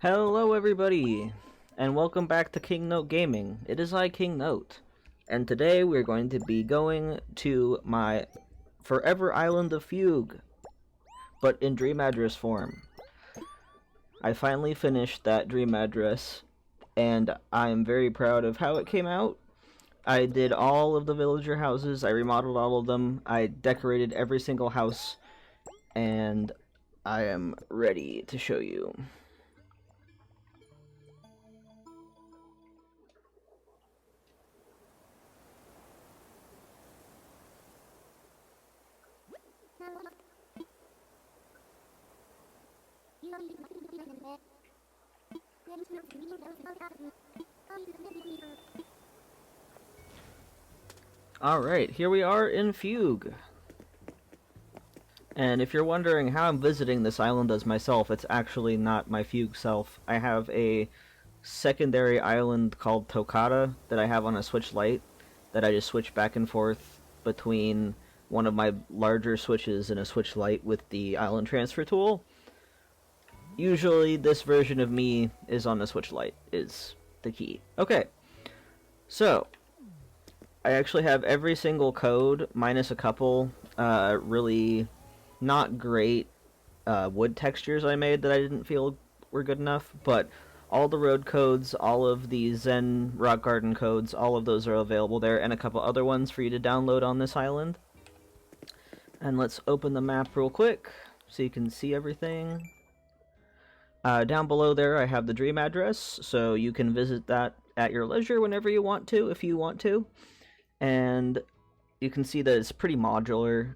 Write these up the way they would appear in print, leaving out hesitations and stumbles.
Hello everybody, and welcome back to King Note Gaming. It is I, King Note, and today we're going to be going to my forever island of Fugue, but in dream address form. I finally finished that dream address, and I am very proud of how it came out. I did all of the villager houses, I remodeled all of them, I decorated every single house, and I am ready to show you. Alright, here we are in Fugue. And if you're wondering how I'm visiting this island as myself, it's actually not my Fugue self. I have a secondary island called Tokata that I have on a Switch Lite that I just switch back and forth between one of my larger switches and a Switch Lite with the island transfer tool. Usually this version of me is on the Switch Lite, is the key. Okay, so I actually have every single code, minus a couple really not great wood textures I made that I didn't feel were good enough, but all the road codes, all of the Zen Rock Garden codes, all of those are available there, and a couple other ones for you to download on this island. And let's open the map real quick so you can see everything. Down below there I have the dream address, so you can visit that at your leisure whenever you want to, if you want to. And you can see that it's pretty modular.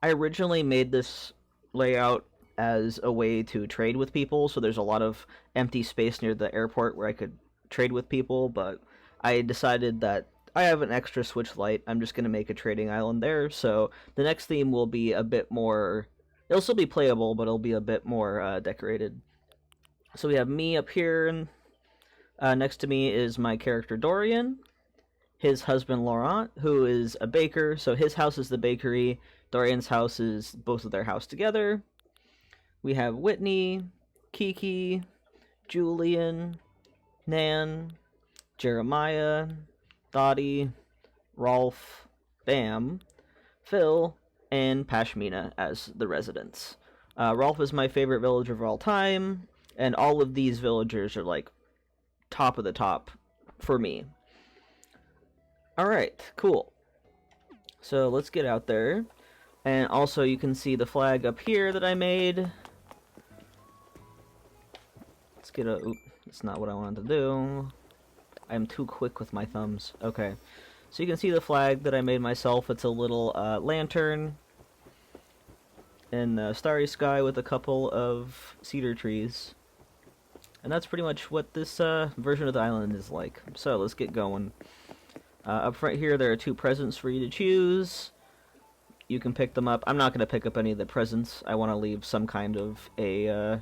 I originally made this layout as a way to trade with people, so there's a lot of empty space near the airport where I could trade with people, but I decided that I have an extra Switch Lite, I'm just going to make a trading island there, so the next theme will be a bit more... It'll still be playable, but it'll be a bit more decorated. So we have me up here, and next to me is my character Dorian, his husband Laurent, who is a baker, so his house is the bakery, Dorian's house is both of their house together. We have Whitney, Kiki, Julian, Nan, Jeremiah, Dottie, Rolf, Bam, Phil, and Pashmina as the residents. Rolf is my favorite villager of all time, and all of these villagers are like top of the top for me. Alright, cool. So let's get out there. And also you can see the flag up here that I made. Let's get a... Oop, that's not what I wanted to do. I'm too quick with my thumbs. Okay. So you can see the flag that I made myself. It's a little lantern in the starry sky with a couple of cedar trees. And that's pretty much what this version of the island is like. So let's get going. Up front here, there are two presents for you to choose. You can pick them up. I'm not going to pick up any of the presents. I want to leave some kind of a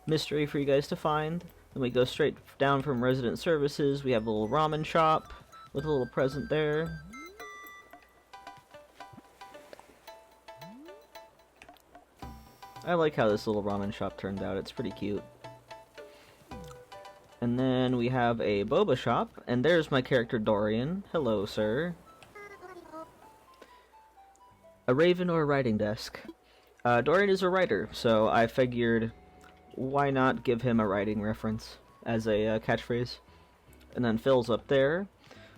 mystery for you guys to find. Then we go straight down from resident services. We have a little ramen shop with a little present there. I like how this little ramen shop turned out. It's pretty cute. And then we have a boba shop, and there's my character Dorian. Hello, sir. A raven or a writing desk. Dorian is a writer, so I figured why not give him a writing reference as a catchphrase. And then Phil's up there.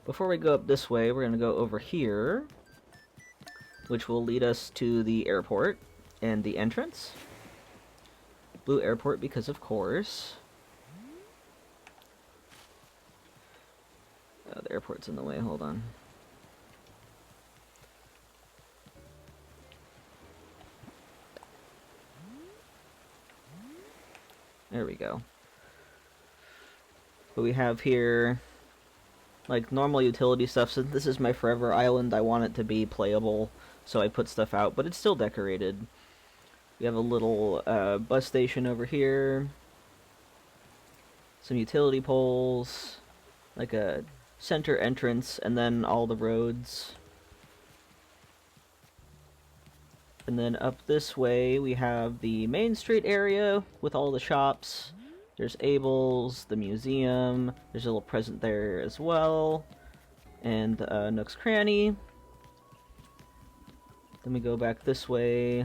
Before we go up this way, we're going to go over here, which will lead us to the airport and the entrance. Blue Airport, because of course. Oh, the airport's in the way, hold on. There we go. But we have here, like, normal utility stuff. Since this is my forever island, I want it to be playable, so I put stuff out, but it's still decorated. We have a little bus station over here. Some utility poles, like a center entrance, and then all the roads. And then up this way we have the Main Street area with all the shops. There's Abel's, the museum. There's a little present there as well. And Nook's Cranny. Then we go back this way.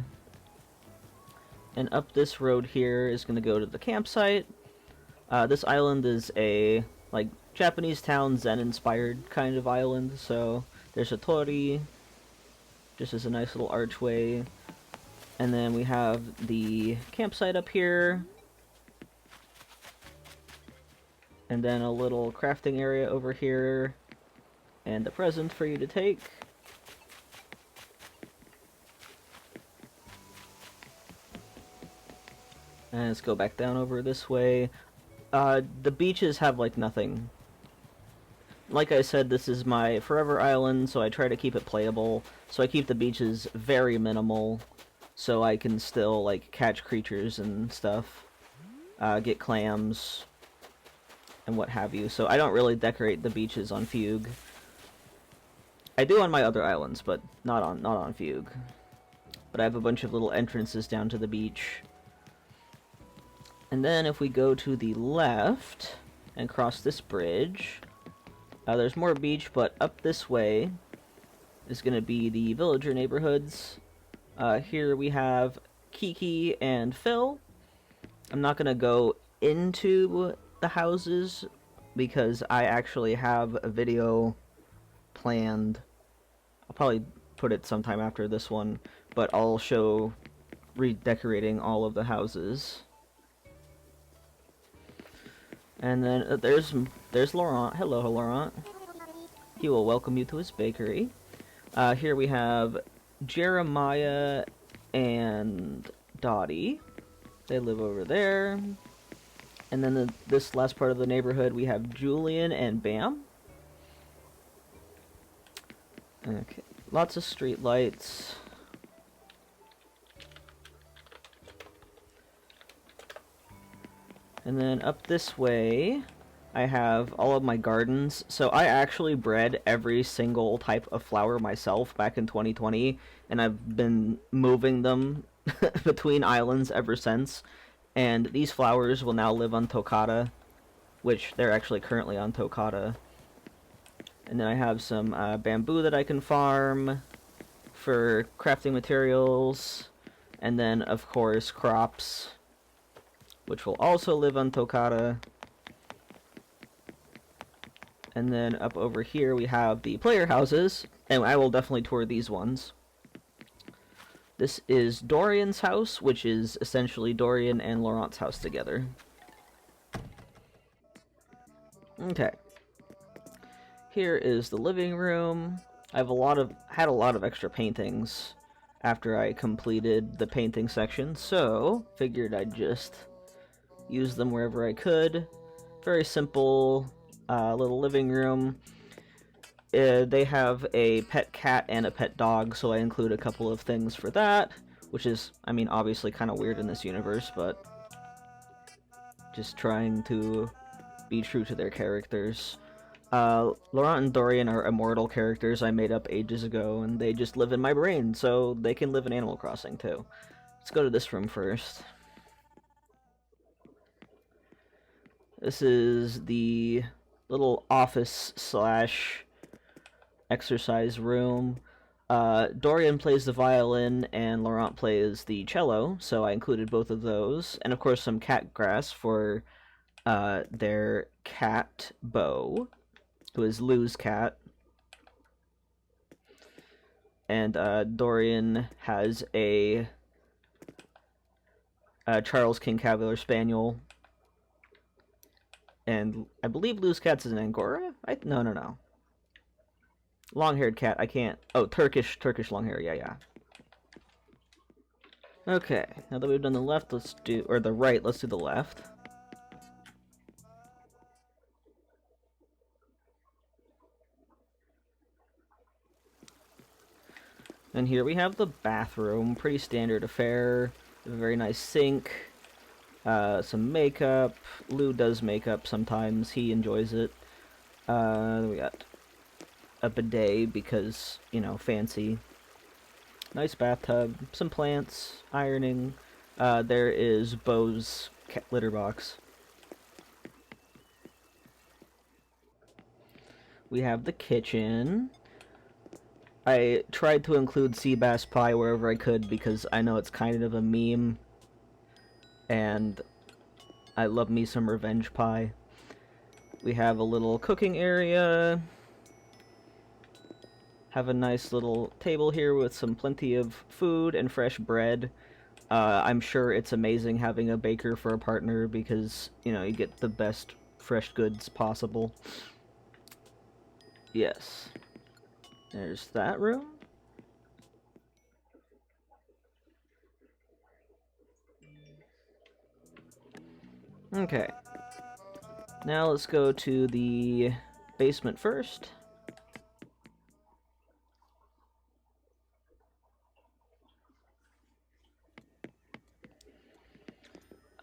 And up this road here is going to go to the campsite. This island is a, like, Japanese town Zen-inspired kind of island. So there's a torii, just as a nice little archway. And then we have the campsite up here. And then a little crafting area over here. And a present for you to take. And let's go back down over this way. The beaches have, like, nothing. Like I said, this is my forever island, so I try to keep it playable. So I keep the beaches very minimal, so I can still, like, catch creatures and stuff. Get clams, and what have you. So I don't really decorate the beaches on Fugue. I do on my other islands, but not on Fugue. But I have a bunch of little entrances down to the beach. And then if we go to the left and cross this bridge, there's more beach, but up this way is going to be the villager neighborhoods. Here we have Kiki and Phil. I'm not going to go into the houses because I actually have a video planned. I'll probably put it sometime after this one, but I'll show redecorating all of the houses. And then there's Laurent. Hello, Laurent. He will welcome you to his bakery. Here we have Jeremiah and Dottie. They live over there. And then this last part of the neighborhood, we have Julian and Bam. Okay, lots of street lights. And then up this way, I have all of my gardens. So I actually bred every single type of flower myself back in 2020, and I've been moving them between islands ever since. And these flowers will now live on Tokata, which they're actually currently on Tokata. And then I have some bamboo that I can farm for crafting materials. And then, of course, crops, which will also live on Tokata. And then up over here we have the player houses, and I will definitely tour these ones. This is Dorian's house, which is essentially Dorian and Laurent's house together. Okay. Here is the living room. I've had a lot of extra paintings after I completed the painting section, so figured I'd just use them wherever I could. Very simple little living room. They have a pet cat and a pet dog, so I include a couple of things for that, which is, I mean, obviously kind of weird in this universe, but just trying to be true to their characters. Laurent and Dorian are immortal characters I made up ages ago, and they just live in my brain, so they can live in Animal Crossing too. Let's go to this room first. This is the little office slash exercise room. Dorian plays the violin and Laurent plays the cello, so I included both of those. And of course some cat grass for their cat, Bo, who is Lou's cat. And Dorian has a Charles King Cavalier Spaniel. And I believe Lou's cat's is an Angora? No. Long-haired cat, I can't... Oh, Turkish long hair, yeah. Okay, now that we've done the left, let's do... Or the right, let's do the left. And here we have the bathroom, pretty standard affair. A very nice sink. Some makeup. Lou does makeup sometimes. He enjoys it. We got a bidet because, you know, fancy. Nice bathtub. Some plants. Ironing. There is Bo's cat litter box. we have the kitchen. I tried to include sea bass pie wherever I could because I know it's kind of a meme, and I love me some revenge pie. We have a little cooking area. Have a nice little table here with some plenty of food and fresh bread. I'm sure it's amazing having a baker for a partner because, you know, you get the best fresh goods possible. Yes. There's that room. Okay. Now let's go to the basement first.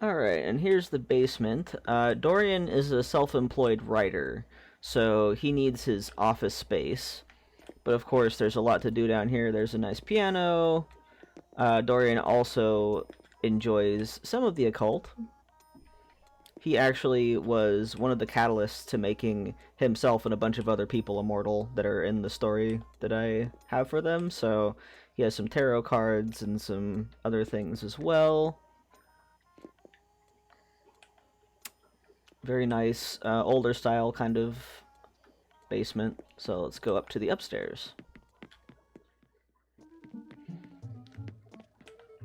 Alright, and here's the basement. Dorian is a self-employed writer, so he needs his office space. But of course, there's a lot to do down here. There's a nice piano. Dorian also enjoys some of the occult. He actually was one of the catalysts to making himself and a bunch of other people immortal that are in the story that I have for them. So he has some tarot cards and some other things as well. Very nice, older style kind of basement. So let's go up to the upstairs.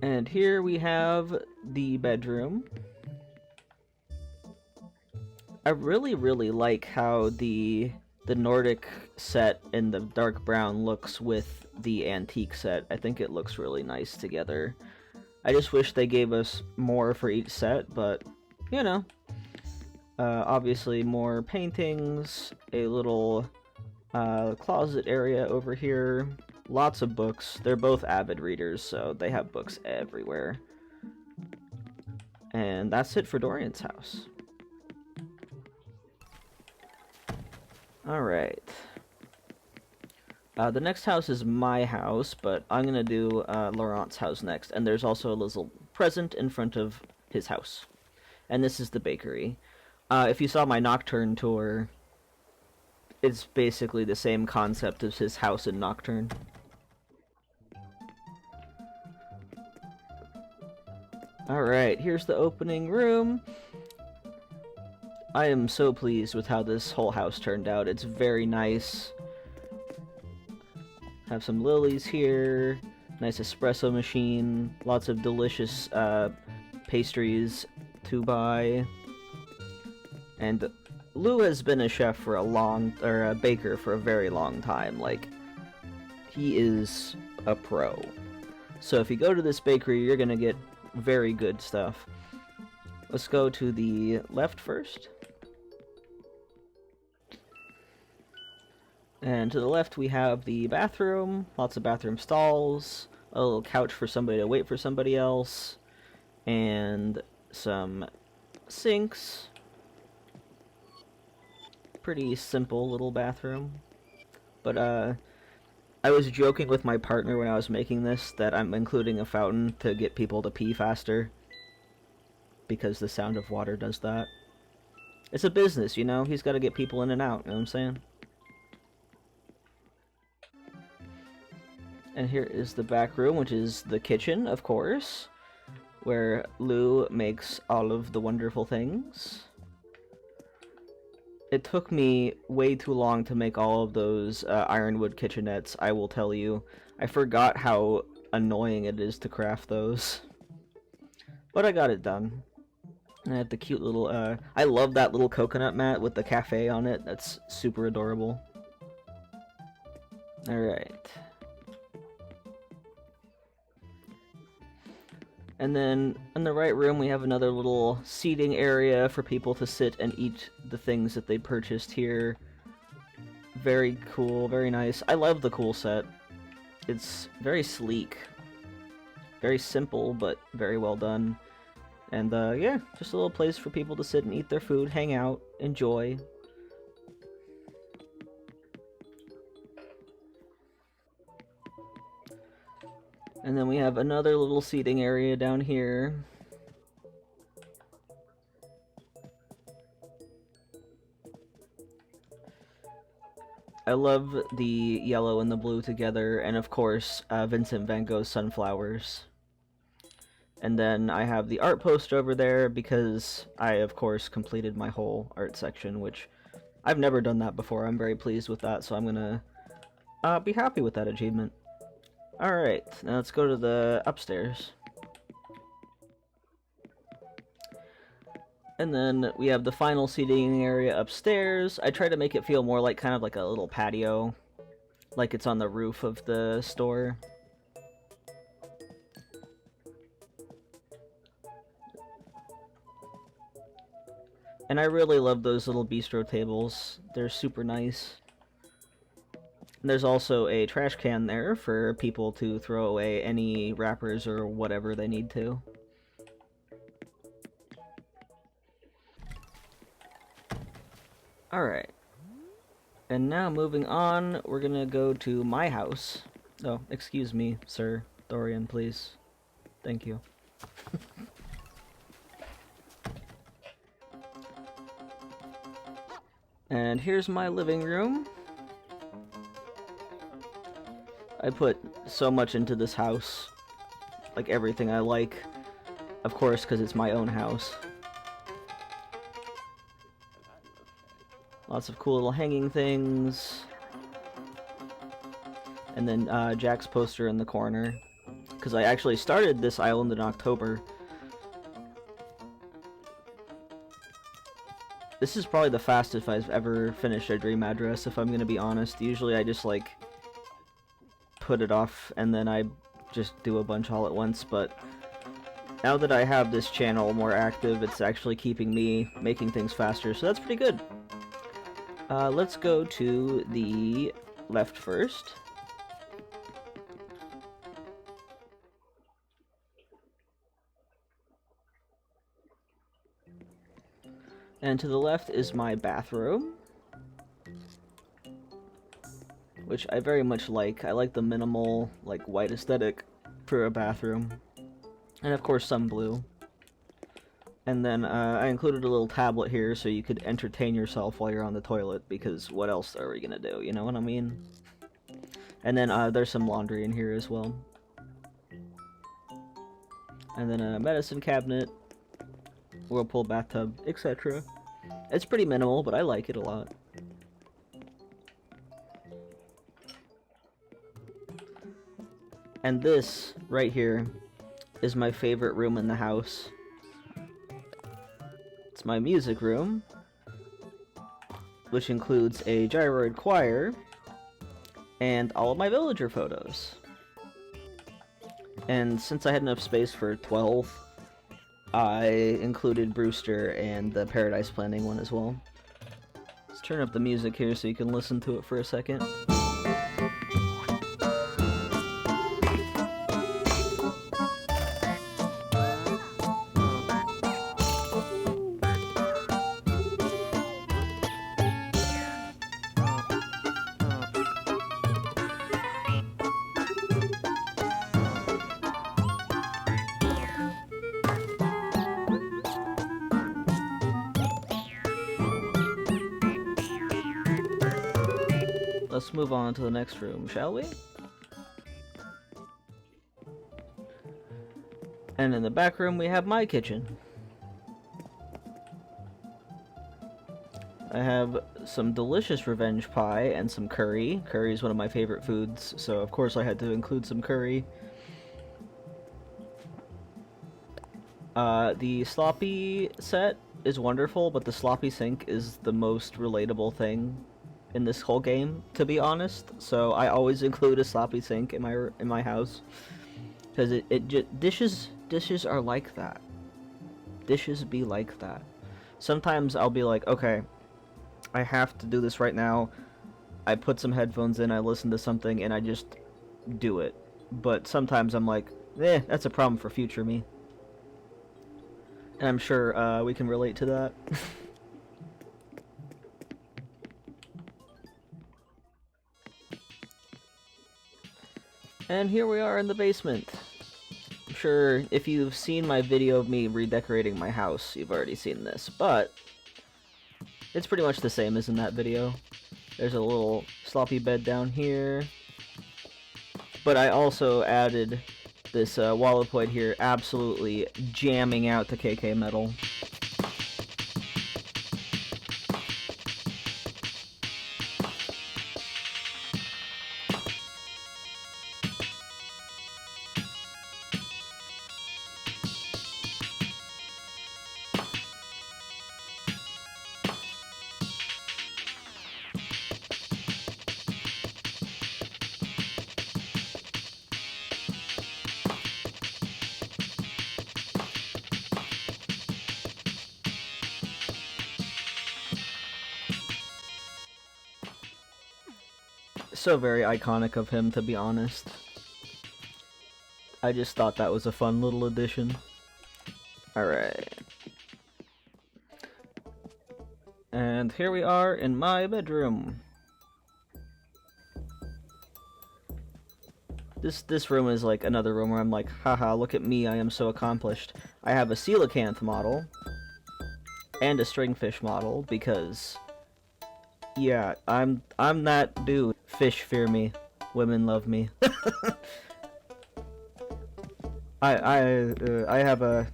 And here we have the bedroom. I really like how the Nordic set in the dark brown looks with the antique set. I think it looks really nice together. I just wish they gave us more for each set, but, you know. Obviously more paintings, a little closet area over here, lots of books. They're both avid readers, so they have books everywhere. And that's it for Dorian's house. Alright. The next house is my house, but I'm gonna do Laurent's house next. And there's also a little present in front of his house. And this is the bakery. If you saw my Nocturne tour, it's basically the same concept as his house in Nocturne. Alright, here's the opening room. I am so pleased with how this whole house turned out. It's very nice. Have some lilies here, nice espresso machine, lots of delicious pastries to buy. And Lou has been a chef for a baker for a very long time. Like, he is a pro. So if you go to this bakery, you're gonna get very good stuff. Let's go to the left first. And to the left we have the bathroom, lots of bathroom stalls, a little couch for somebody to wait for somebody else, and some sinks. Pretty simple little bathroom. But I was joking with my partner when I was making this that I'm including a fountain to get people to pee faster, because the sound of water does that. It's a business, you know? He's got to get people in and out, you know what I'm saying? And here is the back room, which is the kitchen, of course, where Lou makes all of the wonderful things. It took me way too long to make all of those ironwood kitchenettes, I will tell you. I forgot how annoying it is to craft those. But I got it done. And I have the cute little, I love that little coconut mat with the cafe on it. That's super adorable. Alright. And then in the right room we have another little seating area for people to sit and eat the things that they purchased here. Very cool, very nice. I love the cool set. It's very sleek. Very simple, but very well done. And yeah, just a little place for people to sit and eat their food, hang out, enjoy. And then we have another little seating area down here. I love the yellow and the blue together, and of course, Vincent van Gogh's Sunflowers. And then I have the art poster over there because I, of course, completed my whole art section, which I've never done that before. I'm very pleased with that, so I'm gonna be happy with that achievement. Alright, now let's go to the upstairs. And then we have the final seating area upstairs. I try to make it feel more like kind of like a little patio, like it's on the roof of the store. And I really love those little bistro tables. They're super nice. And there's also a trash can there for people to throw away any wrappers or whatever they need to. Alright. And now moving on, we're gonna go to my house. Oh, excuse me, sir. Dorian, please. Thank you. And here's my living room. I put so much into this house. Like everything I like. Of course, because it's my own house. Lots of cool little hanging things. And then Jack's poster in the corner. Because I actually started this island in October. This is probably the fastest I've ever finished a dream address, if I'm gonna be honest. Usually I just like put it off and then I just do a bunch all at once, but now that I have this channel more active, it's actually keeping me making things faster, so that's pretty good. Let's go to the left first. And to the left is my bathroom, which I very much like. I like the minimal, like, white aesthetic for a bathroom. And of course some blue. And then I included a little tablet here so you could entertain yourself while you're on the toilet, because what else are we gonna do, you know what I mean? And then there's some laundry in here as well. And then a medicine cabinet, whirlpool bathtub, etc. It's pretty minimal, but I like it a lot. And this, right here, is my favorite room in the house. It's my music room, which includes a gyroid choir, and all of my villager photos. And since I had enough space for 12, I included Brewster and the Paradise Planning one as well. Let's turn up the music here so you can listen to it for a second. Let's move on to the next room, shall we? And in the back room we have my kitchen. I have some delicious revenge pie and some curry. Curry is one of my favorite foods, so of course I had to include some curry. The sloppy set is wonderful, but the sloppy sink is the most relatable thing in this whole game, to be honest. So I always include a sloppy sink in my house, because dishes are like that. Dishes be like that. Sometimes I'll be like, okay, I have to do this right now. I put some headphones in, I listen to something, and I just do it. But sometimes I'm like, that's a problem for future me. And I'm sure we can relate to that. And here we are in the basement. I'm sure if you've seen my video of me redecorating my house, you've already seen this, but it's pretty much the same as in that video. There's a little sloppy bed down here. But I also added this Wallopoid here, absolutely jamming out to KK Metal. So very iconic of him, to be honest. I just thought that was a fun little addition. Alright. And here we are in my bedroom. This room is like another room where I'm like, haha, look at me, I am so accomplished. I have a coelacanth model and a stringfish model because yeah, I'm that dude. Fish fear me. Women love me. I have a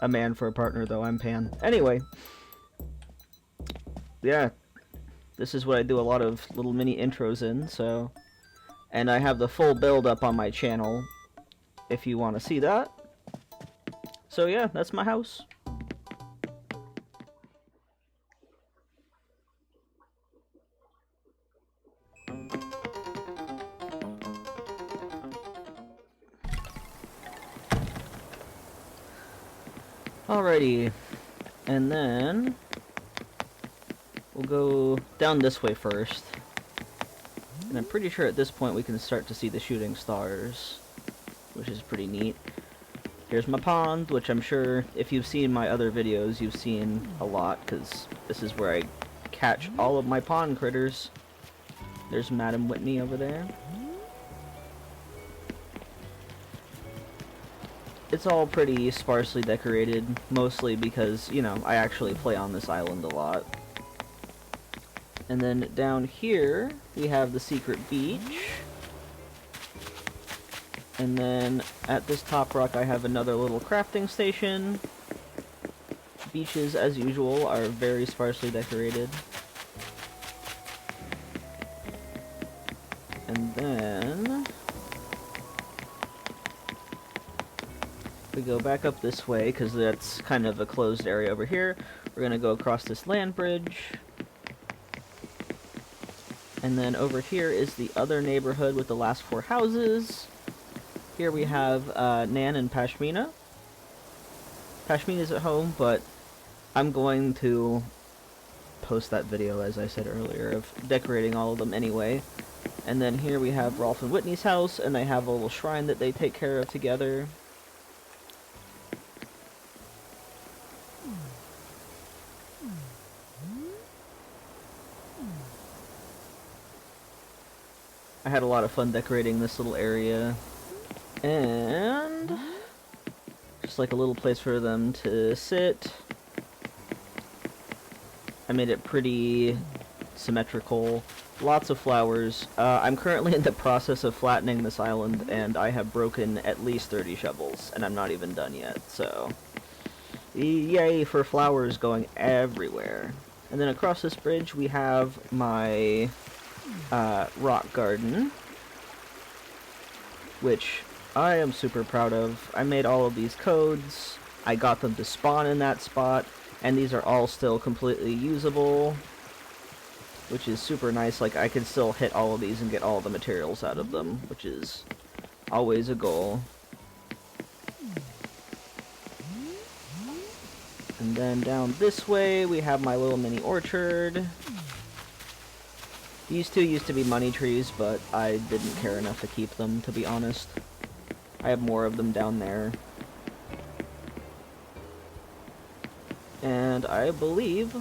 man for a partner though. I'm Pan. Anyway, yeah, this is what I do a lot of little mini intros in. So, and I have the full build up on my channel if you want to see that. So yeah, that's my house. Alrighty, and then we'll go down this way first. And I'm pretty sure at this point we can start to see the shooting stars, which is pretty neat. Here's my pond, which I'm sure if you've seen my other videos, you've seen a lot, because this is where I catch all of my pond critters. There's Madam Whitney over there. It's all pretty sparsely decorated, mostly because, you know, I actually play on this island a lot. And then down here, we have the secret beach. And then at this top rock, I have another little crafting station. Beaches, as usual, are very sparsely decorated. And then we go back up this way, because that's kind of a closed area over here. We're going to go across this land bridge. And then over here is the other neighborhood with the last 4 houses. Here we have Nan and Pashmina. Pashmina's at home, but I'm going to post that video, as I said earlier, of decorating all of them anyway. And then here we have Rolf and Whitney's house, and they have a little shrine that they take care of together. I had a lot of fun decorating this little area. And just like a little place for them to sit. I made it pretty symmetrical. Lots of flowers. I'm currently in the process of flattening this island, and I have broken at least 30 shovels, and I'm not even done yet, so yay for flowers going everywhere. And then across this bridge we have my rock garden, which I am super proud of. I made all of these codes, I got them to spawn in that spot, and these are all still completely usable, which is super nice. Like, I can still hit all of these and get all the materials out of them, which is always a goal. And then down this way we have my little mini orchard. These two used to be money trees, but I didn't care enough to keep them, to be honest. I have more of them down there. And I believe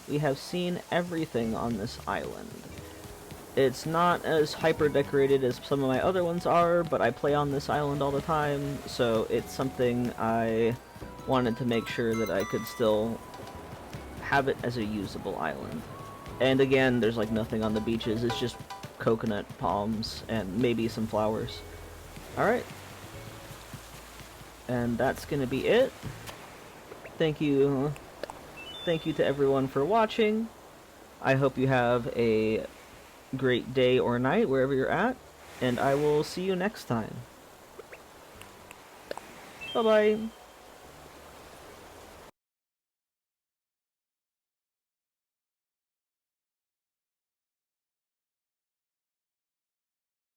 we have seen everything on this island. It's not as hyper decorated as some of my other ones are, but I play on this island all the time, so it's something I wanted to make sure that I could still have it as a usable island. And again, there's like nothing on the beaches. It's just coconut palms and maybe some flowers. Alright. And that's gonna be it. Thank you. Thank you to everyone for watching. I hope you have a great day or night wherever you're at. And I will see you next time. Bye-bye.